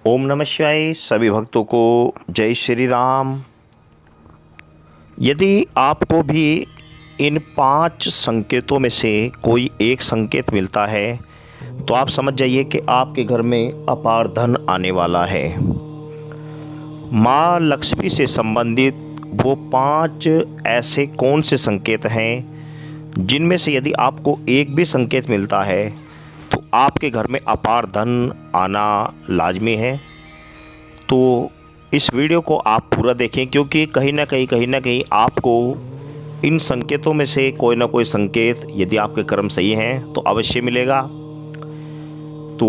ओम नमः शिवाय। सभी भक्तों को जय श्री राम। यदि आपको भी इन 5 संकेतों में से कोई एक संकेत मिलता है तो आप समझ जाइए कि आपके घर में अपार धन आने वाला है। माँ लक्ष्मी से संबंधित वो 5 ऐसे कौन से संकेत हैं जिनमें से यदि आपको एक भी संकेत मिलता है तो आपके घर में अपार धन आना लाजमी है। तो इस वीडियो को आप पूरा देखें, क्योंकि कहीं ना कहीं आपको इन संकेतों में से कोई ना कोई संकेत यदि आपके कर्म सही हैं तो अवश्य मिलेगा। तो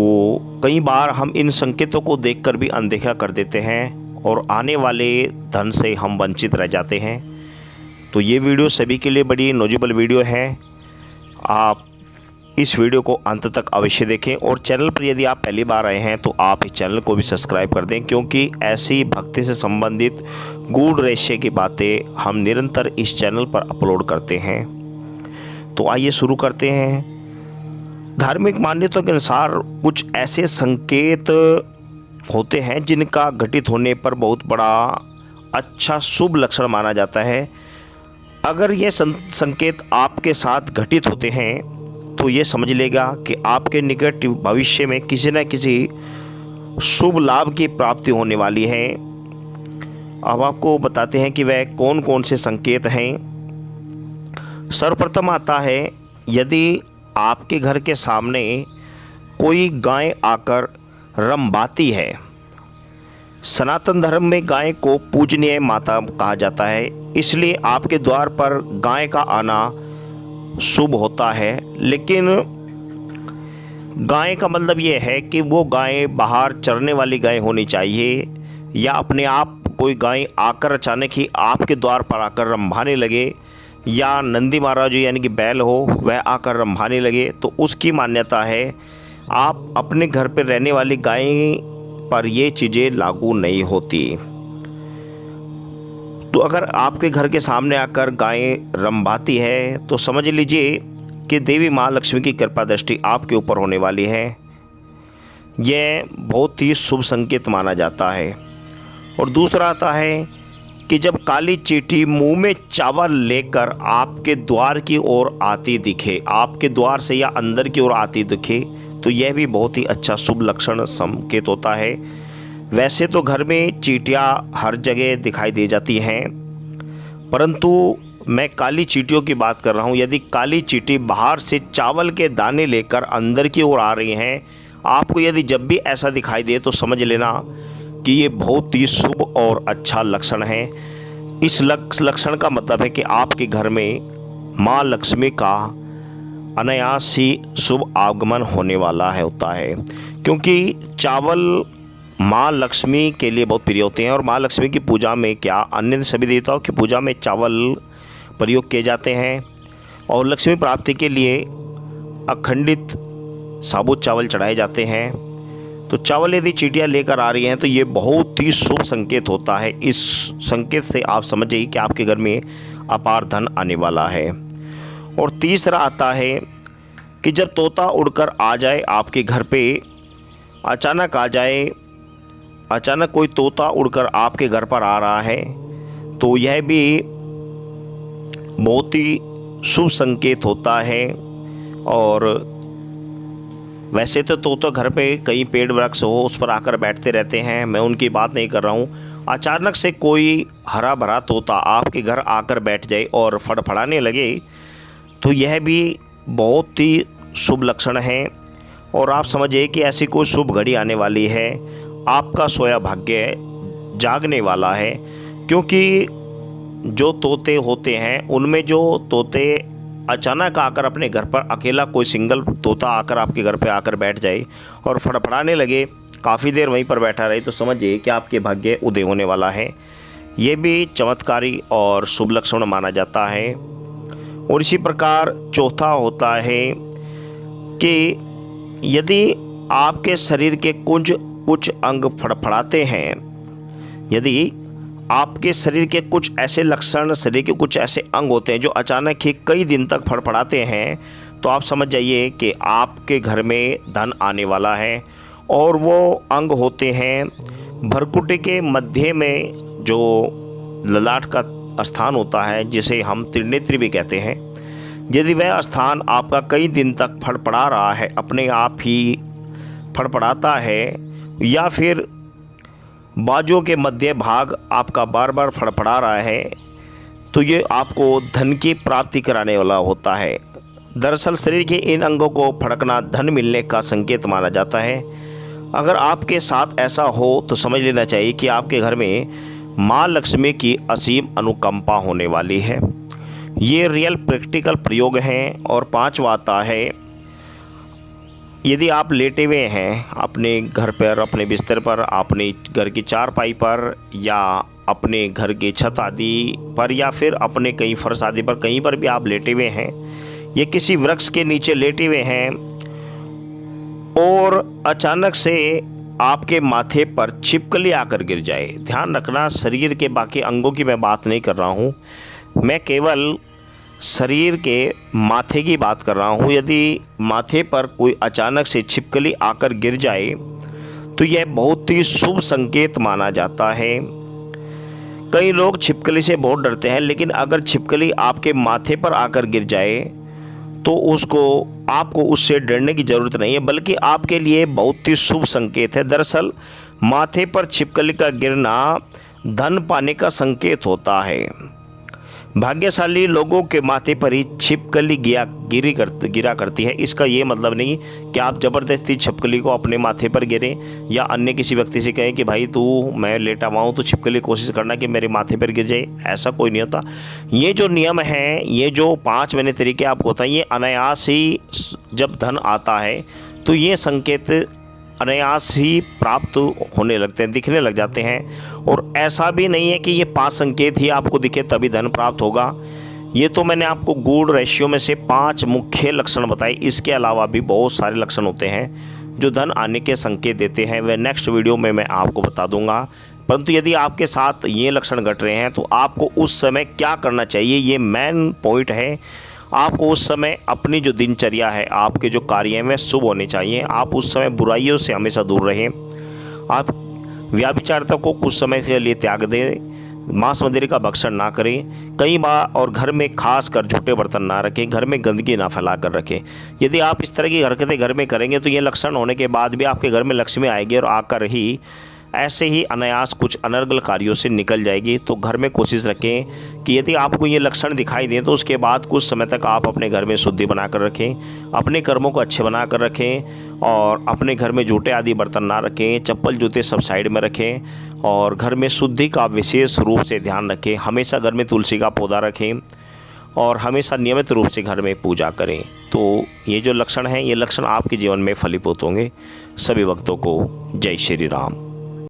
कई बार हम इन संकेतों को देखकर भी अनदेखा कर देते हैं और आने वाले धन से हम वंचित रह जाते हैं। तो ये वीडियो सभी के लिए बड़ी नॉलेजेबल वीडियो है। आप इस वीडियो को अंत तक अवश्य देखें और चैनल पर यदि आप पहली बार आए हैं तो आप इस चैनल को भी सब्सक्राइब कर दें, क्योंकि ऐसी भक्ति से संबंधित गूढ़ रहस्य की बातें हम निरंतर इस चैनल पर अपलोड करते हैं। तो आइए शुरू करते हैं। धार्मिक मान्यताओं के अनुसार कुछ ऐसे संकेत होते हैं जिनका घटित होने पर बहुत बड़ा अच्छा शुभ लक्षण माना जाता है। अगर ये संकेत आपके साथ घटित होते हैं तो ये समझ लेगा कि आपके निकट भविष्य में किसी न किसी शुभ लाभ की प्राप्ति होने वाली है। अब आपको बताते हैं कि वह कौन कौन से संकेत हैं। सर्वप्रथम आता है, यदि आपके घर के सामने कोई गाय आकर रंभाती है। सनातन धर्म में गाय को पूजनीय माता कहा जाता है, इसलिए आपके द्वार पर गाय का आना शुभ होता है। लेकिन गाय का मतलब ये है कि वो गाय बाहर चरने वाली गाय होनी चाहिए, या अपने आप कोई गाय आकर अचानक ही आपके द्वार पर आकर रंभाने लगे, या नंदी महाराज यानी कि बैल हो वह आकर रंभाने लगे, तो उसकी मान्यता है आप अपने घर पर रहने वाली गाय पर ये चीज़ें लागू नहीं होती। तो अगर आपके घर के सामने आकर गाय रंभाती है तो समझ लीजिए कि देवी माँ लक्ष्मी की कृपा दृष्टि आपके ऊपर होने वाली है। यह बहुत ही शुभ संकेत माना जाता है। और दूसरा आता है कि जब काली चींटी मुंह में चावल लेकर आपके द्वार की ओर आती दिखे, आपके द्वार से या अंदर की ओर आती दिखे, तो यह भी बहुत ही अच्छा शुभ लक्षण संकेत होता है। वैसे तो घर में चींटियाँ हर जगह दिखाई दे जाती हैं, परंतु मैं काली चींटियों की बात कर रहा हूँ। यदि काली चींटी बाहर से चावल के दाने लेकर अंदर की ओर आ रही हैं, आपको यदि जब भी ऐसा दिखाई दे तो समझ लेना कि ये बहुत ही शुभ और अच्छा लक्षण है। इस लक्षण का मतलब है कि आपके घर में माँ लक्ष्मी का अनायास ही शुभ आगमन होने वाला होता है, क्योंकि चावल माँ लक्ष्मी के लिए बहुत प्रिय होते हैं। और माँ लक्ष्मी की पूजा में क्या, अन्य सभी देवताओं की पूजा में चावल प्रयोग किए जाते हैं। और लक्ष्मी प्राप्ति के लिए अखंडित साबुत चावल चढ़ाए जाते हैं। तो चावल यदि चींटियाँ लेकर आ रही हैं तो ये बहुत ही शुभ संकेत होता है। इस संकेत से आप समझ जाइए कि आपके घर में अपार धन आने वाला है। और तीसरा आता है कि जब तोता उड़कर आ जाए आपके घर पे, अचानक कोई तोता उड़कर आपके घर पर आ रहा है, तो यह भी बहुत ही शुभ संकेत होता है। और वैसे तो तोता घर पे कई पेड़ वृक्ष हो उस पर आकर बैठते रहते हैं, मैं उनकी बात नहीं कर रहा हूँ। अचानक से कोई हरा भरा तोता आपके घर आकर बैठ जाए और फड़फड़ाने लगे, तो यह भी बहुत ही शुभ लक्षण है। और आप समझिए कि ऐसी कोई शुभ घड़ी आने वाली है, आपका सोया भाग्य जागने वाला है। क्योंकि जो तोते होते हैं उनमें जो तोते अचानक आकर अपने घर पर अकेला कोई सिंगल तोता आकर आपके घर पे आकर बैठ जाए और फड़फड़ाने लगे, काफ़ी देर वहीं पर बैठा रहे, तो समझिए कि आपके भाग्य उदय होने वाला है। ये भी चमत्कारी और शुभ लक्षण माना जाता है। और इसी प्रकार चौथा होता है कि यदि आपके शरीर के कुछ अंग फड़फड़ाते हैं, यदि आपके शरीर के कुछ ऐसे लक्षण, शरीर के कुछ ऐसे अंग होते हैं जो अचानक ही कई दिन तक फड़फड़ाते हैं, तो आप समझ जाइए कि आपके घर में धन आने वाला है। और वो अंग होते हैं भ्रुकुटी के मध्य में जो ललाट का स्थान होता है, जिसे हम त्रिनेत्री भी कहते हैं। यदि वह स्थान आपका कई दिन तक फड़फड़ा रहा है, अपने आप ही फड़फड़ाता है, या फिर बाजू के मध्य भाग आपका बार बार फड़फड़ा रहा है, तो ये आपको धन की प्राप्ति कराने वाला होता है। दरअसल शरीर के इन अंगों को फड़कना धन मिलने का संकेत माना जाता है। अगर आपके साथ ऐसा हो तो समझ लेना चाहिए कि आपके घर में माँ लक्ष्मी की असीम अनुकंपा होने वाली है। ये रियल प्रैक्टिकल प्रयोग हैं। और पांचवा आता है, यदि आप लेटे हुए हैं अपने घर पर, अपने बिस्तर पर, अपने घर की चारपाई पर, या अपने घर की छत आदि पर, या फिर अपने कहीं फर्श आदि पर, कहीं पर भी आप लेटे हुए हैं, ये किसी वृक्ष के नीचे लेटे हुए हैं और अचानक से आपके माथे पर छिपकली आकर गिर जाए। ध्यान रखना, शरीर के बाकी अंगों की मैं बात नहीं कर रहा हूँ, मैं केवल शरीर के माथे की बात कर रहा हूँ। यदि माथे पर कोई अचानक से छिपकली आकर गिर जाए तो यह बहुत ही शुभ संकेत माना जाता है। कई लोग छिपकली से बहुत डरते हैं, लेकिन अगर छिपकली आपके माथे पर आकर गिर जाए तो आपको उससे डरने की ज़रूरत नहीं है, बल्कि आपके लिए बहुत ही शुभ संकेत है। दरअसल माथे पर छिपकली का गिरना धन पाने का संकेत होता है। भाग्यशाली लोगों के माथे पर ही छिपकली गिरा करती है। इसका ये मतलब नहीं कि आप ज़बरदस्ती छिपकली को अपने माथे पर गिरें, या अन्य किसी व्यक्ति से कहें कि भाई तू, मैं लेटा हुआ हूँ तो छिपकली कोशिश करना कि मेरे माथे पर गिर जाए। ऐसा कोई नहीं होता। ये जो नियम है, ये जो 5 मैंने तरीके आपको बताए, ये अनायास ही जब धन आता है तो ये संकेत अनायास ही प्राप्त होने लगते हैं, दिखने लग जाते हैं। और ऐसा भी नहीं है कि ये 5 संकेत ही आपको दिखे तभी धन प्राप्त होगा। ये तो मैंने आपको गुड रेशियो में से 5 मुख्य लक्षण बताए। इसके अलावा भी बहुत सारे लक्षण होते हैं जो धन आने के संकेत देते हैं। वह नेक्स्ट वीडियो में मैं आपको बता दूंगा। परंतु यदि आपके साथ ये लक्षण घट रहे हैं तो आपको उस समय क्या करना चाहिए, ये मेन पॉइंट है। आपको उस समय अपनी जो दिनचर्या है, आपके जो कार्य हैं, वे शुभ होने चाहिए। आप उस समय बुराइयों से हमेशा दूर रहें। आप व्याभिचारता को कुछ समय के लिए त्याग दें। मांस मदिरा का भक्षण ना करें कई बार, और घर में खास कर झूठे बर्तन ना रखें, घर में गंदगी ना फैला कर रखें। यदि आप इस तरह की हरकतें घर में करेंगे तो ये लक्षण होने के बाद भी आपके घर में लक्ष्मी आएगी और आकर ही ऐसे ही अनायास कुछ अनर्गल कार्यों से निकल जाएगी। तो घर में कोशिश रखें कि यदि आपको ये लक्षण दिखाई दें तो उसके बाद कुछ समय तक आप अपने घर में शुद्धि बना कर रखें, अपने कर्मों को अच्छे बना कर रखें, और अपने घर में जूते आदि बर्तन ना रखें, चप्पल जूते सब साइड में रखें, और घर में शुद्धि का विशेष रूप से ध्यान रखें। हमेशा घर में तुलसी का पौधा रखें और हमेशा नियमित रूप से घर में पूजा करें। तो ये जो लक्षण हैं, ये लक्षण आपके जीवन में फलीभूत होंगे। सभी भक्तों को जय श्री राम।